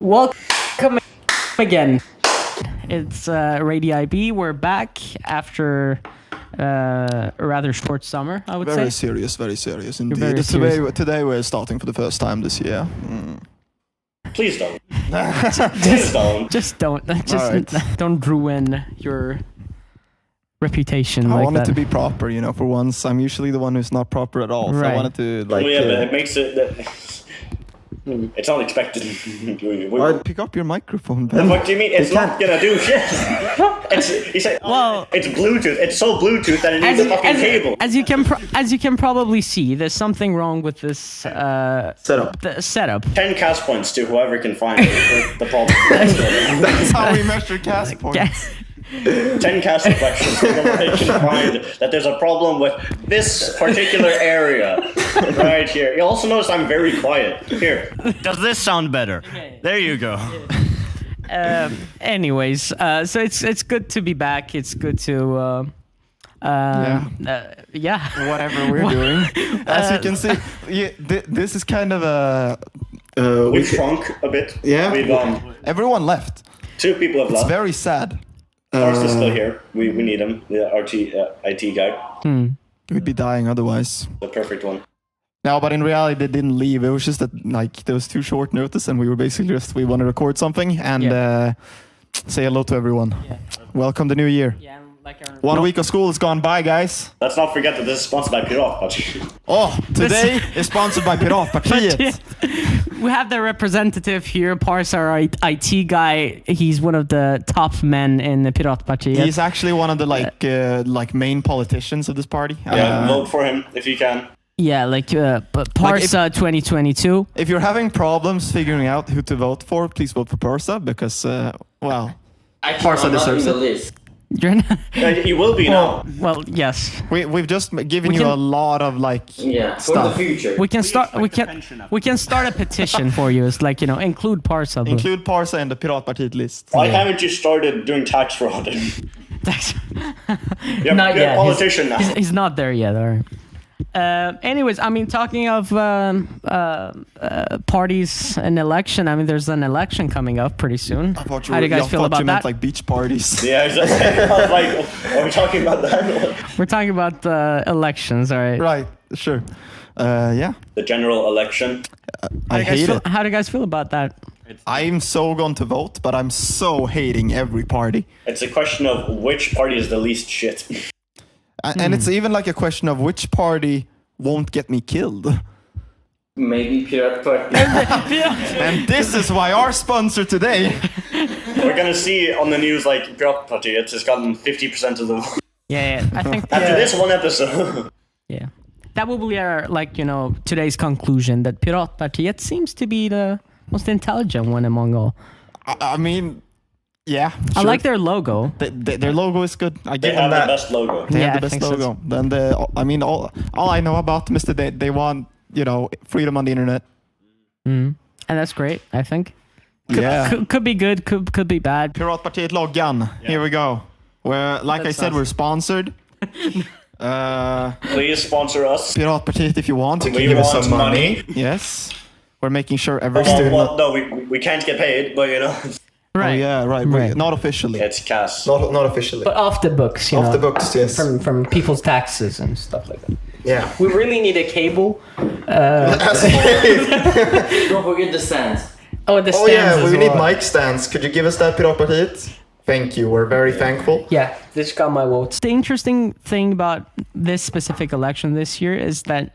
Welcome again. It's Radio IB. We're back after a rather short summer, I would say. Very serious indeed. Very serious. Today we're starting for the first time this year. Please don't. Please don't. Just don't. Don't ruin your reputation. I like wanted that. to be proper, for once. I'm usually the one who's not proper at all. So Right. I wanted to But it makes it. It's unexpected. pick up your microphone, Ben. What do you mean? It's not gonna do shit. You say, it's Bluetooth. It's so Bluetooth that it needs a fucking cable. As you can probably see, there's something wrong with this Setup. The setup. 10 cast points to whoever can find the problem. That's how we measure cast points. 10 cast reflections to whoever can find that there's a problem with this particular area right here. You also notice I'm very quiet. Here. Does this sound better? There you go. Anyways, so it's good to be back. It's good to Whatever we're doing. As you can see, this is kind of a... We've shrunk a bit. Yeah. We've, everyone left. 2 people have It's left. very sad. Parsa's still here. We need him. The IT guy. We'd be dying otherwise. The perfect one. No, but in reality, they didn't leave. It was just that, there was too short notice, and we were basically we want to record something and say hello to everyone. Yeah. Welcome the new year. Yeah, like 1 week of school is gone by, guys. Let's not forget that this is sponsored by Piratpartiet. Oh, today is sponsored by Piratpartiet. We have the representative here, Parsa, our IT guy. He's one of the top men in the Piratpartiet. He's actually one of the main politicians of this party. Yeah, vote for him if you can. Yeah, Parsa 2022. If you're having problems figuring out who to vote for, please vote for Parsa because, Parsa deserves it. You're not, You will be now. well, yes. We've just given you a lot of For the future. We can start. We can start a petition for you. It's include Parsa. Include Parsa in the Piratpartiet list. Why haven't you started doing tax fraud? You're a politician now. He's not there yet. All right. Anyways, talking of parties and election, there's an election coming up pretty soon. How do you guys feel about that? Like beach parties. Yeah, exactly. I was like, are we talking about that? We're talking about the elections, all right? Right, sure. Yeah. The general election. I hate it. How do you guys feel about that? I'm so going to vote, but I'm so hating every party. It's a question of which party is the least shit. And it's even like a question of which party won't get me killed. Maybe Piratpartiet. And this is why our sponsor today. We're gonna see on the news Piratpartiet has gotten 50% of the vote. Yeah, I think After this one episode. Yeah, that will be our today's conclusion that Piratpartiet seems to be the most intelligent one among all. Yeah, I sure. like their logo. Their logo is good. I They give have them the that. best logo. They have I the best think so. logo. Then all I know about them is that they want freedom on the internet. And that's great. I think. Could be good. Could be bad. Piratpartiet loggan. Here we go. We're sponsored. Please sponsor us. Piratpartiet if you want. We give us some money. Yes. We're making sure every student. No, we can't get paid, but Right. Oh yeah, right. Right. Not officially. it's cash. Not officially. But off the books, Off the books, yes. from people's taxes and stuff like that. Yeah. We really need a cable. Don't forget the stands. Oh, the stands as well. mic stands. Could you give us that, Piratpartiet? Thank you. We're very thankful. Yeah, this got my votes. The interesting thing about this specific election this year is that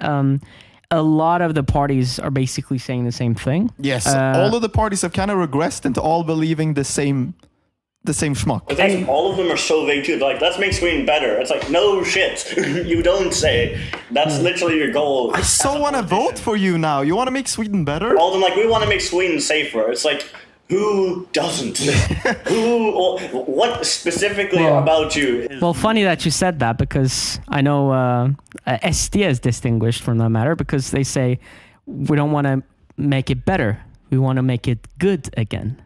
a lot of the parties are basically saying the same thing. Yes. All of the parties have kind of regressed into all believing the same schmuck. I think all of them are so vague too. Let's make Sweden better. It's no shit. You don't say. That's literally your goal. I so want to vote for you now. You want to make Sweden better? All of them we want to make Sweden safer. It's who doesn't? What specifically about you is... Well, funny that you said that because I know SD is distinguished from that matter because they say we don't want to make it better. We want to make it good again.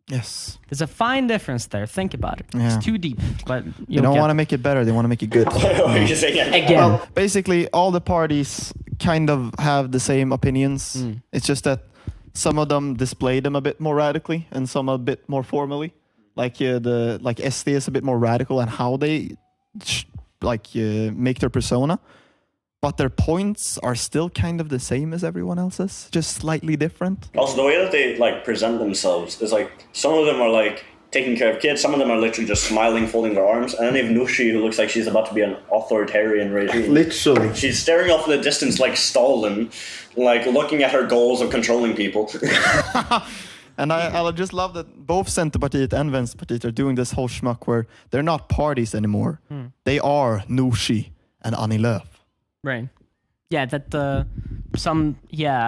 Yes. There's a fine difference there. Think about it. Yeah. It's too deep, but They don't want to make it better. They want to make it good. You say, again. Well, basically, all the parties kind of have the same opinions. It's just that some of them display them a bit more radically and some a bit more formally. Like SD is a bit more radical in how they make their persona, but their points are still kind of the same as everyone else's, just slightly different. Also, the way that they like present themselves is like some of them are like taking care of kids, some of them are literally just smiling, folding their arms, and then they have Nushi, who looks like she's about to be an authoritarian regime. Literally. She's staring off in the distance like Stalin, like looking at her goals of controlling people. And I just love that both Centerpartiet and Vänsterpartiet are doing this whole schmuck where they're not parties anymore. They are Nooshi and Annie Lööf. Right. Yeah, that I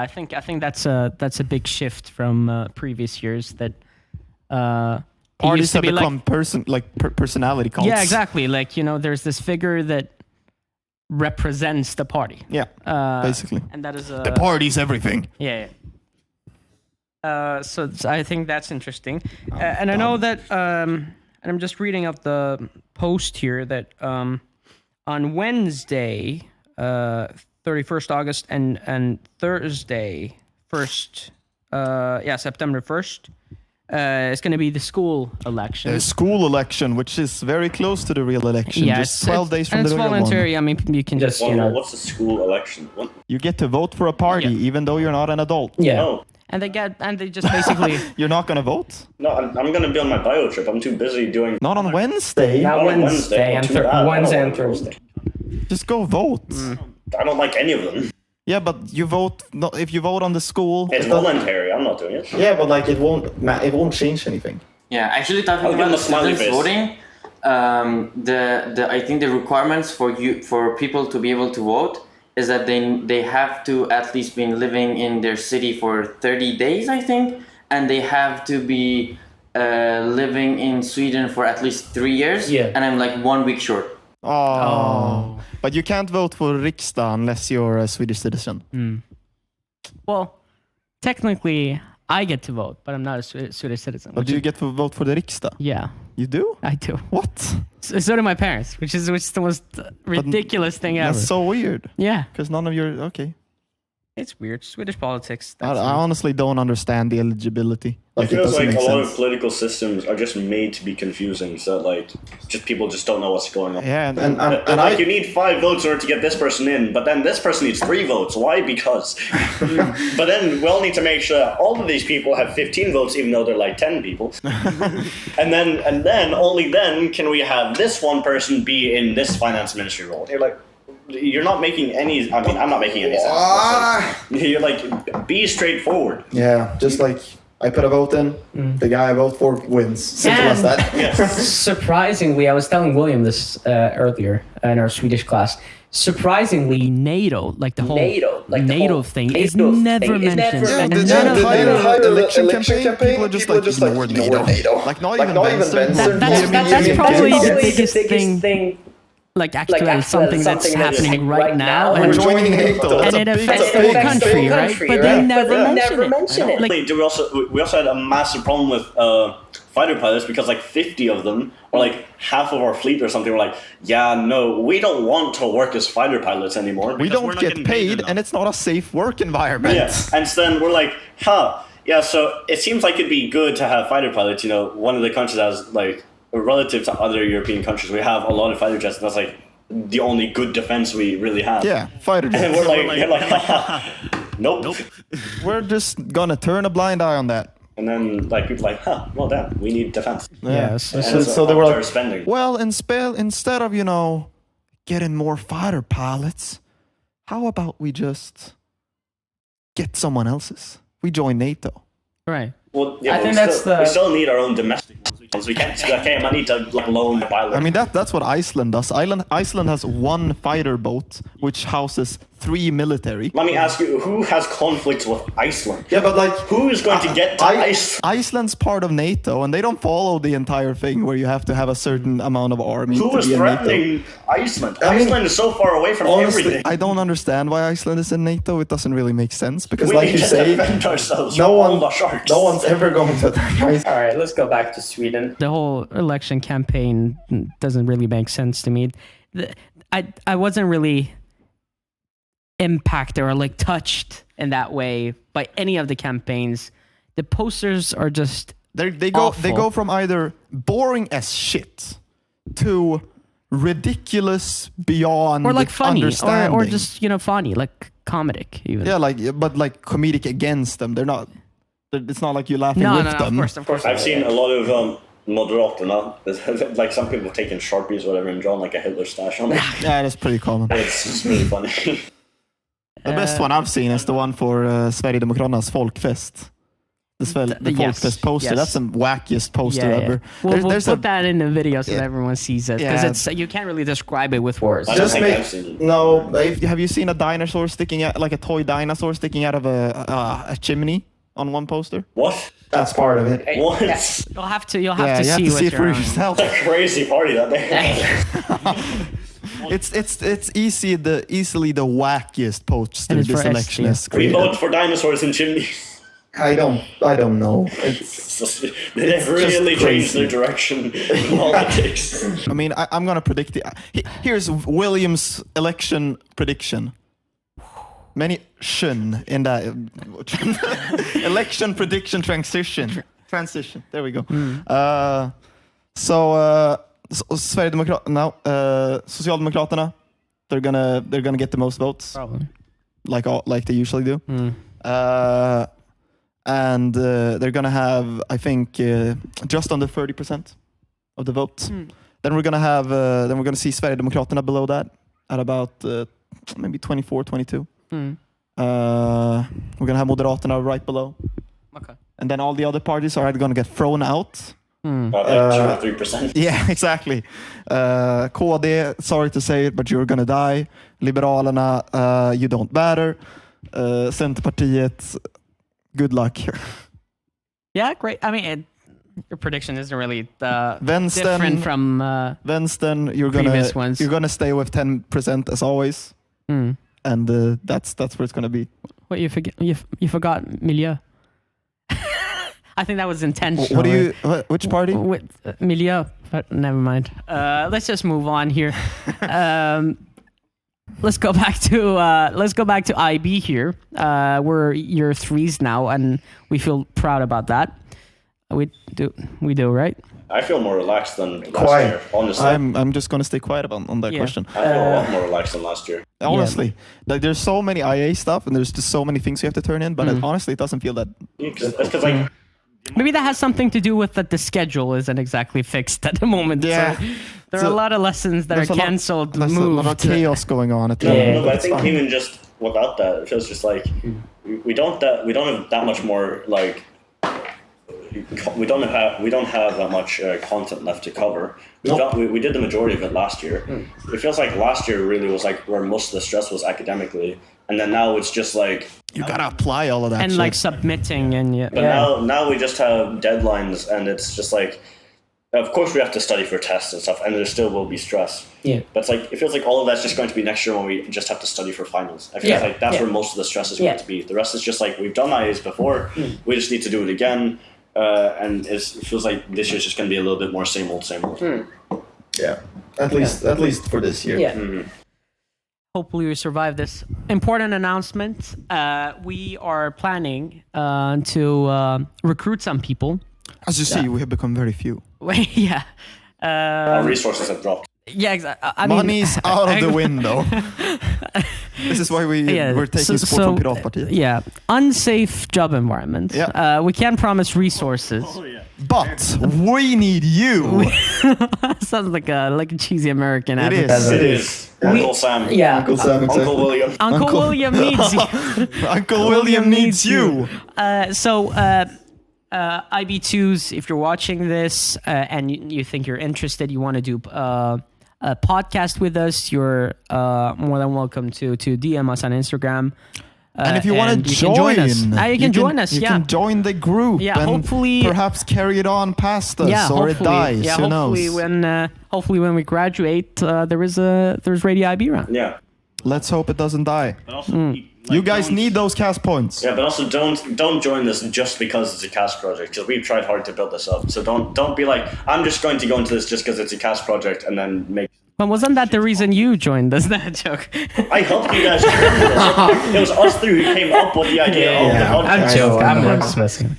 think that's a big shift from previous years that parties have become personality cults. Yeah, exactly. Like, there's this figure that represents the party. Yeah, basically. And that is the party's everything. Yeah. So I think that's interesting. And I know that, and I'm just reading up the post here, that on Wednesday, 31st August, and Thursday, September 1st, it's going to be the school election. The school election, which is very close to the real election. Yeah, just 12 days from and the it's real voluntary. one. I mean, you can just, What's the school election? What? You get to vote for a party, even though you're not an adult. Yeah. Oh. And they just basically... You're not going to vote? No, I'm going to be on my bio trip. I'm too busy doing... Not on Wednesday? Not Wednesday and Wednesday and Thursday. Just go vote. I don't like any of them. Yeah, but you vote... No, if you vote on the school... It's voluntary. I'm not doing it. Yeah, but like it won't change anything. Yeah, actually talking about the students voting, I think the requirements for people to be able to vote is that they have to at least been living in their city for 30 days, I think, and they have to be living in Sweden for at least 3 years. Yeah. And I'm like 1 week short. Oh. But you can't vote for riksdag unless you're a Swedish citizen. Well, technically, I get to vote, but I'm not a Swedish citizen. But do you get to vote for the riksdag? Yeah. You do? I do. What? So do my parents, which is the most ridiculous thing ever. That's so weird. Yeah. Because none of your... Okay. It's weird. Swedish politics. I honestly don't understand the eligibility. It feels doesn't like make a lot of sense. political systems are just made to be confusing, so like just people just don't know what's going on. Yeah, And like you need 5 votes in order to get this person in, but then this person needs 3 votes. Why? Because. But then we all need to make sure that all of these people have 15 votes, even though they're like 10 people. and then only then can we have this one person be in this finance ministry role. You're like, you're not making any. I mean, I'm not making any sense. You're like, be straightforward. Yeah, just like I put a vote in, the guy I vote for wins. Simple as that. Yes. Surprisingly, I was telling William this earlier in our Swedish class. Surprisingly, NATO, like the whole NATO thing, is never mentioned. Yeah, And the none of entire the- election campaign, people are just like, ignore NATO. Like, not even Vänstern. That's probably the biggest thing. Like actually something that's happening right now, We're and joining NATO. and it affects the whole country, right? But they never mention it. Like, We also had a massive problem with fighter pilots because like 50 of them, or like half of our fleet or something, were like, yeah, no, we don't want to work as fighter pilots anymore. We Because we're don't not get getting paid paid, enough. and it's not a safe work environment. Yeah, and so then we're like, yeah, so it seems like it'd be good to have fighter pilots. One of the countries that has like, relative to other European countries, we have a lot of fighter jets, and that's like the only good defense we really have. Yeah, fighter And jets. we're like, nope. We're just gonna turn a blind eye on that. And then like people like, well damn, we need defense. yes. And So they were our like, spending. well, instead of, getting more fighter pilots, how about we just get someone else's? We join NATO. right. Well, yeah, I but think we that's still, the- we still need our own domestic ones. We can't say, okay, I need to like loan the pilot. I mean, that's what Iceland does. Iceland has 1 fighter boat, which houses 3 military. Let me ask you, who has conflicts with Iceland? Yeah, but like, Who is going to get to Iceland? Iceland's part of NATO, and they don't follow the entire thing where you have to have a certain amount of army Who to is be in NATO. threatening Iceland? I mean, Iceland is so far away from everything. I don't understand why Iceland is in NATO. It doesn't really make sense because, We like need you to say, defend ourselves no from one, all the sharks. no one's ever going to attack Iceland. All right, let's go back to Sweden. The whole election campaign doesn't really make sense to me. I wasn't really impacted or like touched in that way by any of the campaigns. The posters are just They awful. go from either boring as shit to ridiculous beyond or like funny understanding. or just funny, like comedic even. Yeah, but like comedic against them. They're not. It's not like you're laughing No, with no, them. of course. I've seen a lot of Moderaterna. Like some people taking Sharpies or whatever and drawing like a Hitler stash on it. Yeah, that's pretty common. It's just really funny. The best one I've seen is the one for Sverigedemokraternas folkfest. The folkfest poster. yes. That's the wackiest poster ever. We'll There's put that in the video so Yeah. that everyone sees it, because Yeah. it's you can't really describe it with words. I don't Just think make- I've seen it. No, have you seen a dinosaur sticking out, like a toy dinosaur sticking out of a chimney on one poster? What? That's part of it. What? You'll have to Yeah, see you have to with see it your for own. yourself. A crazy party that they had. It's easily the wackiest poster And it's this for election SD. has We created. vote for dinosaurs and chimneys. I don't know. It's They've really just changed crazy. their direction in politics. I mean, I'm gonna predict it. Here's William's election prediction. Many shun in that election prediction transition. There we go. Socialdemokraterna, they're gonna get the most votes, Probably. like they usually do. And they're gonna have, I think, just under 30% of the votes. Then we're gonna see Sverigedemokraterna below that at about maybe 24, 22. We're gonna have Moderaterna right below, Okay. and then all the other parties are either gonna get thrown out. About like 2 or 3%. Yeah, exactly. KD, sorry to say it, but you're gonna die. Liberalerna, you don't matter. Centerpartiet, good luck. Yeah, great. I mean, your prediction isn't really Vänstern- different from Vänstern, Previous ones. you're gonna stay with 10% as always, and that's where it's gonna be. what you forget. You forgot milieu. I think that was intentional. What do you? Which party? With milieu? But never mind. Let's just move on here. Let's go back to IB here. We're year threes now, and we feel proud about that. We do, right? I feel more relaxed than last year, honestly. I'm just gonna stay quiet on that Yeah. question. I feel a lot more relaxed than last year. Honestly, like there's so many IA stuff, and there's just so many things you have to turn in. But honestly, it doesn't feel that. Because like Maybe that has something to do with that the schedule isn't exactly fixed at the moment. Yeah. So there are a lot of lessons that are There's a lot- cancelled, There's a lot of moved. chaos going on at the Yeah. moment. no, but I it's think fine. even just without that, it feels just like we don't have that much more like we don't have that much content left to cover. We did the majority of it last year. It feels like last year really was like where most of the stress was academically, and then now it's just like. You gotta apply all of that and shit. like submitting and But now we just have deadlines, and it's just like, of course we have to study for tests and stuff, and there still will be stress. Yeah. But it's like it feels like all of that's just going to be next year when we just have to study for finals. I feel like that's where most of the stress is going to be. The rest is just like we've done IAs before, we just need to do it again, and it feels like this year's just going to be a little bit more same old, same old. Yeah, at least for this year. Yeah. hopefully we survive this important announcement. We are planning to recruit some people. As you see, we have become very few. Yeah. Our resources have dropped. Yeah, exactly. I mean, Money's out of the window. This is why we're taking support from Piratpartiet. Yeah, unsafe job environment. Yeah. We can't promise resources. But we need you. Sounds like a cheesy American It advertisement. It is. Uncle Sam. Yeah. Uncle Sam, Uncle William. Uncle William needs you. Uncle William needs you. IB2s, if you're watching this and you think you're interested, you want to do a podcast with us, you're more than welcome to DM us on Instagram. And if you want to join us. You can join us, You yeah. can join the group. Yeah, and hopefully- perhaps carry it on past us, Yeah, or it hopefully. dies. Yeah, Who knows? hopefully when we graduate, there's Radio IB around. Yeah. Let's hope it doesn't die. But also, You guys need those cast points. Yeah, but also don't join this just because it's a cast project, because we've tried hard to build this up. So don't be like, I'm just going to go into this just because it's a cast project and then make Well, wasn't that the reason you joined us? That joke. I helped you guys. It was us three who came up with the idea of the podcast. I'm joking. I'm just messing.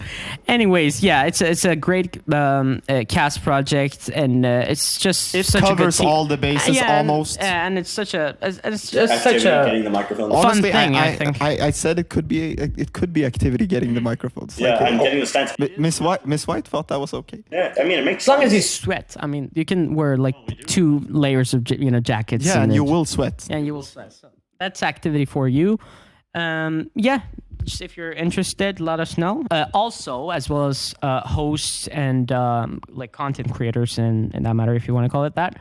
Anyways, yeah, it's a great cast project, and it's just It such a good covers team. all the bases almost. and it's such a Activity, getting the microphone. Honestly, thing, I think. I said it could be activity getting the microphones. Yeah, Like, and getting the stands. Miss White thought that was okay. Yeah, I mean, it makes as long sense. as you sweat. I mean, you can wear like 2 layers of jackets. Yeah, and you it- will sweat. and you will sweat. So that's activity for you. Yeah, just if you're interested, let us know. Also, as well as hosts and like content creators, in that matter, if you want to call it that.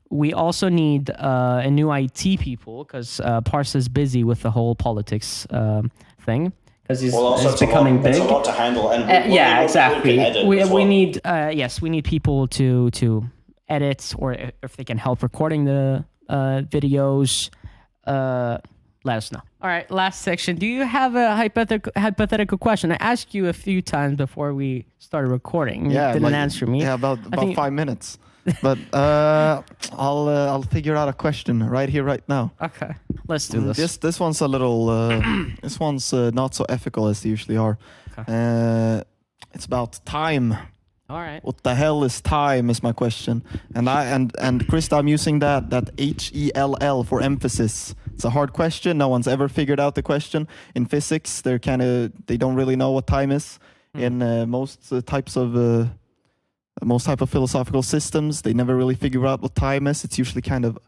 We also need a new IT people because Parsa's busy with the whole politics thing. Because he's becoming big. It's a lot to handle, and Yeah, we exactly. can edit We as well. need we need people to edit, or if they can help recording the videos. Let us know. All right, last section. Do you have a hypothetical question? I asked you a few times before we started recording. You didn't answer me. Yeah, about think- 5 minutes. But I'll figure out a question right here, right now. Okay, let's do this. This one's a little. This one's not so ethical as they usually are. It's about time. All right. What the hell is time? Is my question. And Krista, I'm using that HELL for emphasis. It's a hard question. No one's ever figured out the question. In physics, they don't really know what time is. In most type of philosophical systems, they never really figure out what time is. It's usually kind of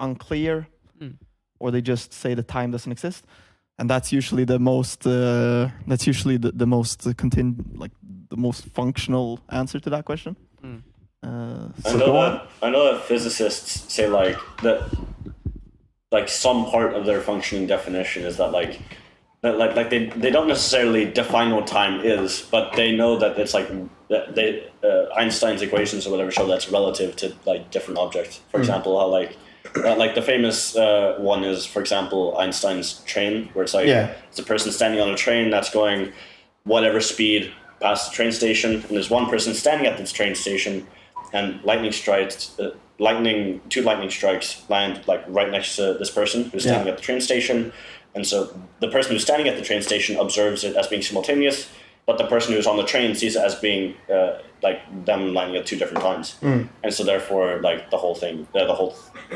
unclear, or they just say that time doesn't exist. And that's usually the most. That's usually the most the most functional answer to that question. I know that physicists say like some part of their functioning definition is that they don't necessarily define what time is, but they know that it's like Einstein's equations or whatever show that's relative to like different objects. For example, how like the famous one is, for example, Einstein's train, where it's like it's a person standing on a train that's going whatever speed past the train station, and there's one person standing at this train station, and two lightning strikes land like right next to this person who's standing at the train station, and so the person who's standing at the train station observes it as being simultaneous, but the person who's on the train sees it as being like them landing at 2 different times, and so therefore like the whole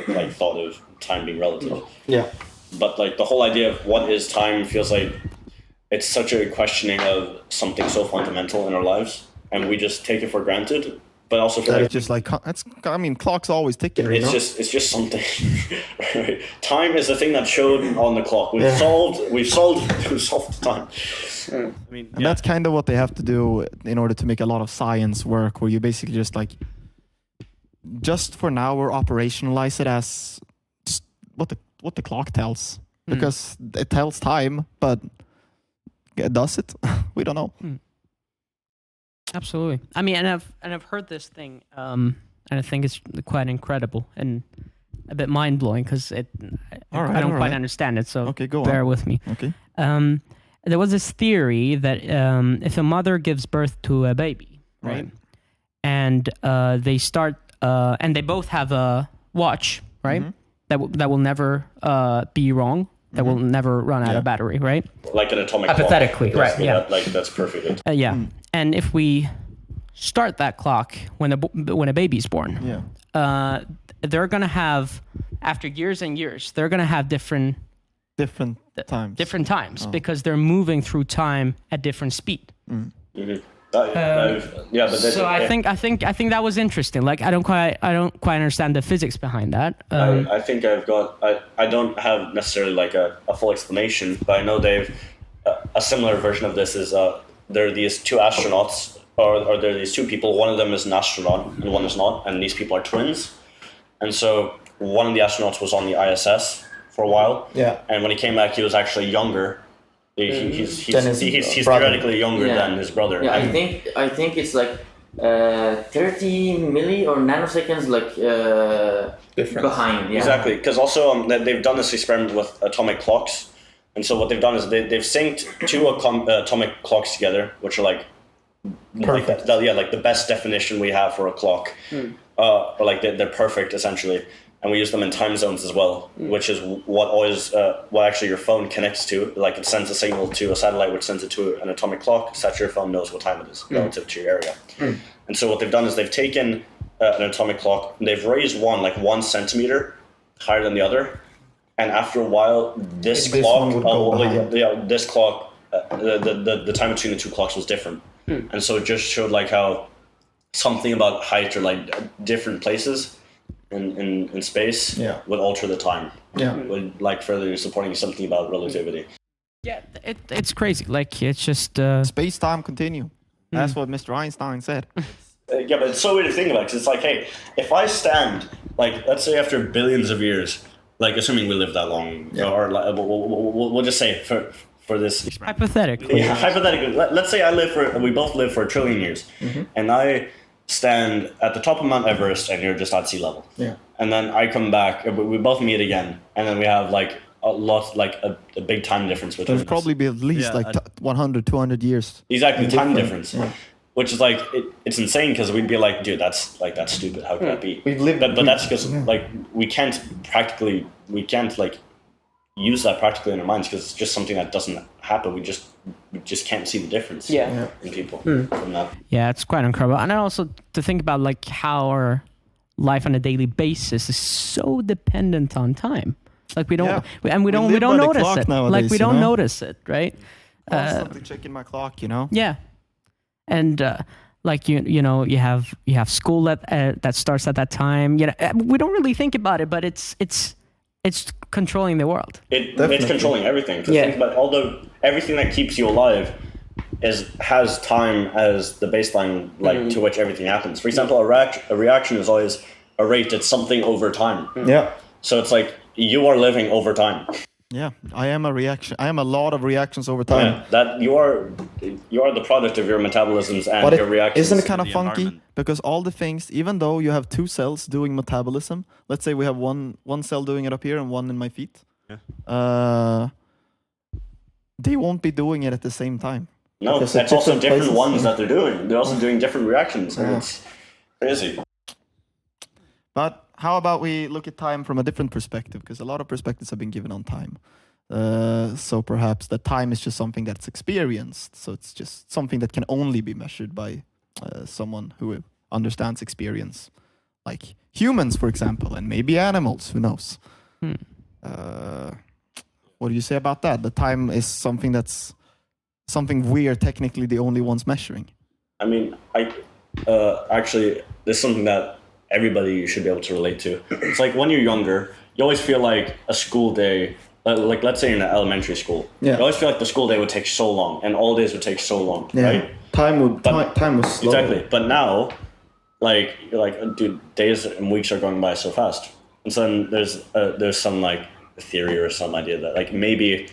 like thought of time being relative. Yeah. But like the whole idea of what is time feels like it's such a questioning of something so fundamental in our lives, and we just take it for granted. But also feel like It's just like clock's always ticking. it's just something. Right? Time is the thing that showed on the clock. We've solved time. And that's kind of what they have to do in order to make a lot of science work, where you basically just for now we're operationalize it as just what the clock tells, because it tells time, but does it? We don't know. Absolutely. I mean, and I've heard this thing, and I think it's quite incredible and a bit mind blowing because I don't quite understand it. So Okay, go bear on. with me. Okay. There was this theory that if a mother gives birth to a baby, right, and they start and they both have a watch, right, that will never be wrong. That will never run out of battery, right? Like an atomic Hypothetically, clock. right, yeah. That's perfect. And if we start that clock when a baby's born, they're gonna have, after years and years, they're gonna have different times because they're moving through time at different speed. So I think that was interesting. Like I don't quite understand the physics behind that. I think I don't have necessarily like a full explanation, but I know they've a similar version of this is there are these 2 astronauts, or there are these 2 people. One of them is an astronaut and one is not, and these people are twins. And so one of the astronauts was on the ISS for a while. Yeah. And when he came back, he was actually younger. He's theoretically younger than his brother. Yeah, I think it's like 30 milli or nanoseconds behind. Yeah. Exactly, because also they've done this experiment with atomic clocks, and so what they've done is they've synced 2 atomic clocks together, which are like like like the best definition we have for a clock, or like they're perfect essentially, and we use them in time zones as well, which is what actually your phone connects to. Like it sends a signal to a satellite, which sends it to an atomic clock, so that your phone knows what time it is relative to your area. And so what they've done is they've taken an atomic clock and they've raised one like 1 centimeter higher than the other, and after a while, this clock, the time between the two clocks was different. And so it just showed like how something about height or like different places in space would alter the time. Would like further supporting something about relativity. Yeah, it's crazy. Like it's just Space-time continuum. That's what Mr. Einstein said. Yeah, but it's so weird to think about, because it's like, hey, if I stand, like, let's say after billions of years, like, assuming we live that long, or like, we'll just say for this hypothetically. Yeah, hypothetically, let's say we both live for 1 trillion years, and I stand at the top of Mount Everest, and you're just at sea level. And then I come back, we both meet again, and then we have like a big time difference between There's probably be at least 100, 200 years. Exactly, time difference. Which is like it's insane, because we'd be like, dude, that's stupid. How could that be? We've lived, but that's because like we can't like use that practically in our minds, because it's just something that doesn't happen. We just can't see the difference in people from that. Yeah, it's quite incredible. And then also to think about like how our life on a daily basis is so dependent on time. Like we don't we don't notice it. Nowadays, like we don't notice it, right? Constantly checking my clock, you know. Yeah. And like you know you have school that starts at that time. You know, we don't really think about it, but it's controlling the world. It's controlling everything. Think about everything that keeps you alive has time as the baseline, like to which everything happens. For example, a reaction is always a rate. It's something over time. So it's like you are living over time. Yeah, I am a reaction. I am a lot of reactions over time. That you are the product of your metabolisms and your reactions. Isn't it kind of funky? Because all the things, even though you have 2 cells doing metabolism, let's say we have one cell doing it up here and one in my feet. They won't be doing it at the same time. No, it's also different ones that they're doing. They're also doing different reactions, and it's crazy. But how about we look at time from a different perspective? Because a lot of perspectives have been given on time. So perhaps that time is just something that's experienced. So it's just something that can only be measured by someone who understands experience. Like humans, for example, and maybe animals, who knows? What do you say about that? The time is something that's something we are technically the only ones measuring. I mean, actually, there's something that everybody should be able to relate to. It's like when you're younger, you always feel like a school day, like let's say in elementary school, you always feel like the school day would take so long, and all days would take so long, right? Time was slow. Exactly. But now, like you're like, dude, days and weeks are going by so fast. And so then there's some like theory or some idea that like maybe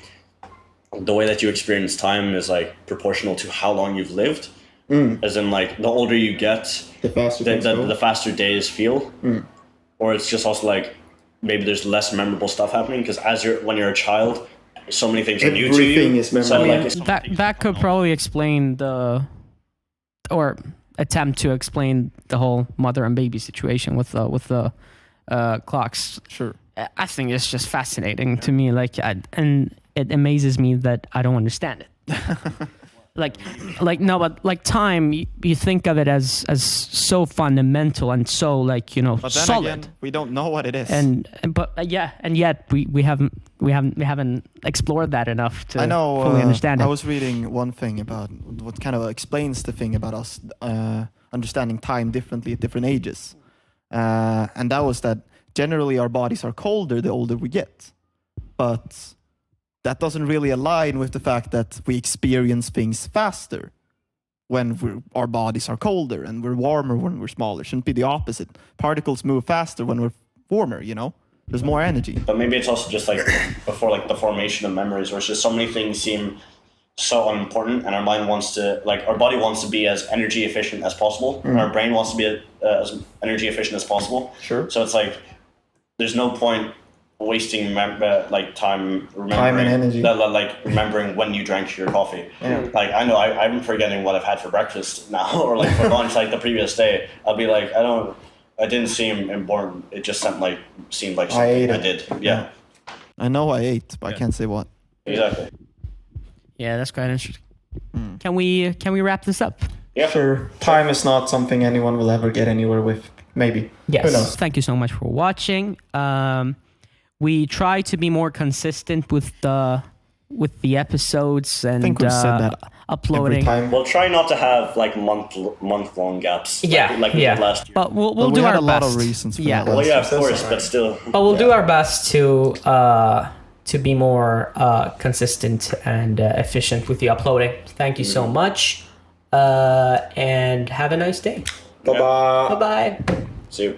the way that you experience time is like proportional to how long you've lived. As in, like, the older you get, the faster days feel. Or it's just also like maybe there's less memorable stuff happening, because when you're a child, so many things are new to you. Everything is memorable. So, that could probably explain or attempt to explain the whole mother and baby situation with the clocks. Sure. I think it's just fascinating to me. Like, and it amazes me that I don't understand it. Like time, you think of it as so fundamental and so like, you know, but then solid. Again, we don't know what it is. And yet we haven't explored that enough to fully understand it. I was reading one thing about what kind of explains the thing about us understanding time differently at different ages, and that was that generally our bodies are colder the older we get, but that doesn't really align with the fact that we experience things faster when our bodies are colder, and we're warmer when we're smaller. Shouldn't be the opposite. Particles move faster when we're warmer, you know? There's more energy. But maybe it's also just like before like the formation of memories, where it's just so many things seem so unimportant, and our mind wants to, like, our body wants to be as energy efficient as possible, and our brain wants to be as energy efficient as possible. Sure. So it's like there's no point wasting like time remembering Time and energy. like remembering when you drank your coffee. Yeah. Like I know I'm forgetting what I've had for breakfast now or like for lunch like the previous day. I'll be like I didn't seem important. It just seemed like something ate I it. did. Yeah. I know I ate, but I can't say what. Exactly. Yeah, that's quite interesting. Can we wrap this up? Yeah. Sure. Time is not something anyone will ever get anywhere with. Maybe. Yes. Who knows? Thank you so much for watching. We try to be more consistent with the episodes and I think we've said that uploading. every time. We'll try not to have like month-long gaps. Yeah, Like we yeah. did last year. But we'll But we do had our a lot best. of reasons for Yeah. that. Well, yeah, of So course, sorry. but still. But we'll do our best to be more consistent and efficient with the uploading. Thank you so much, and have a nice day. Bye-bye. Bye bye. See you.